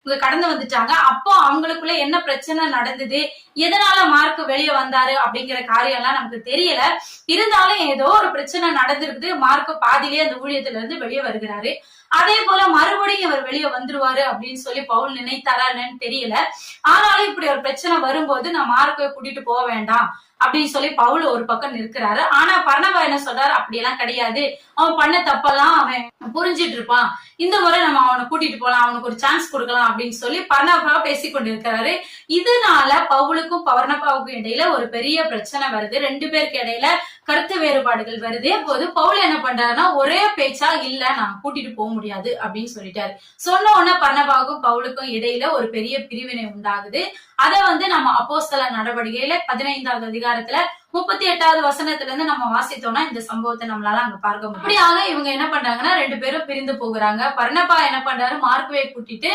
இவங்க கடந்து வந்துட்டாங்க. அப்போ அவங்களுக்குள்ள என்ன பிரச்சனை நடந்தது, எதனால மார்க் வெளியே வந்தாரு அப்படிங்கிற காரியம் எல்லாம் நமக்கு தெரியல. இருந்தாலும் ஏதோ ஒரு பிரச்சனை நடந்திருக்குது. மார்க் பாதியிலேயே அந்த ஊழியத்துல இருந்து வெளியே வருகிறாரு. அதே போல மறுபடியும் இவர் வெளியே வந்துருவாரு அப்படின்னு சொல்லி பவுல் நினைத்தாரா என்னன்னு தெரியல. ஆனாலும் இப்படி ஒரு பிரச்சனை வரும்போது நான் மார்க்கை கூட்டிட்டு போக வேண்டாம் அப்படின்னு சொல்லி பவுல் ஒரு பக்கம் நிற்கிறாரு. ஆனா பர்னபா என்ன சொல்றாரு, அப்படியெல்லாம் கிடையாது, அவன் பண்ண தப்பெல்லாம் அவன் புரிஞ்சிட்டு இருப்பான், இந்த முறை நம்ம அவனை கூட்டிட்டு போலாம், அவனுக்கு ஒரு சான்ஸ் கொடுக்கலாம் அப்படின்னு சொல்லி பர்னபா பேசிக்கொண்டு இருக்கிறாரு. இதனால பவுலுக்கும் பர்னபாவுக்கும் இடையில ஒரு பெரிய பிரச்சனை வருது. ரெண்டு பேருக்கு இடையில கருத்து வேறுபாடுகள் வருது. போது பவுல் என்ன பண்றாருன்னா, ஒரே பேச்சா இல்ல நான் கூட்டிட்டு போக முடியாது அப்படின்னு சொல்லிட்டாரு. சொன்ன உடனே பர்னபாவுக்கும் பவுலுக்கும் இடையில ஒரு பெரிய பிரிவினை உண்டாகுது. அத நம்ம அப்போஸ்தலர் நடவடிக்கையில 15வது அதிகாரத்துல 38வது வசனத்துல இருந்து நம்ம வாசித்தோம்னா இந்த சம்பவத்தை நம்மளால அங்க பார்க்க முடியும். அப்படியாக இவங்க என்ன பண்றாங்கன்னா ரெண்டு பேரும் பிரிந்து போகிறாங்க. பர்னபா என்ன பண்றாரு, மார்க்குவை கூட்டிட்டு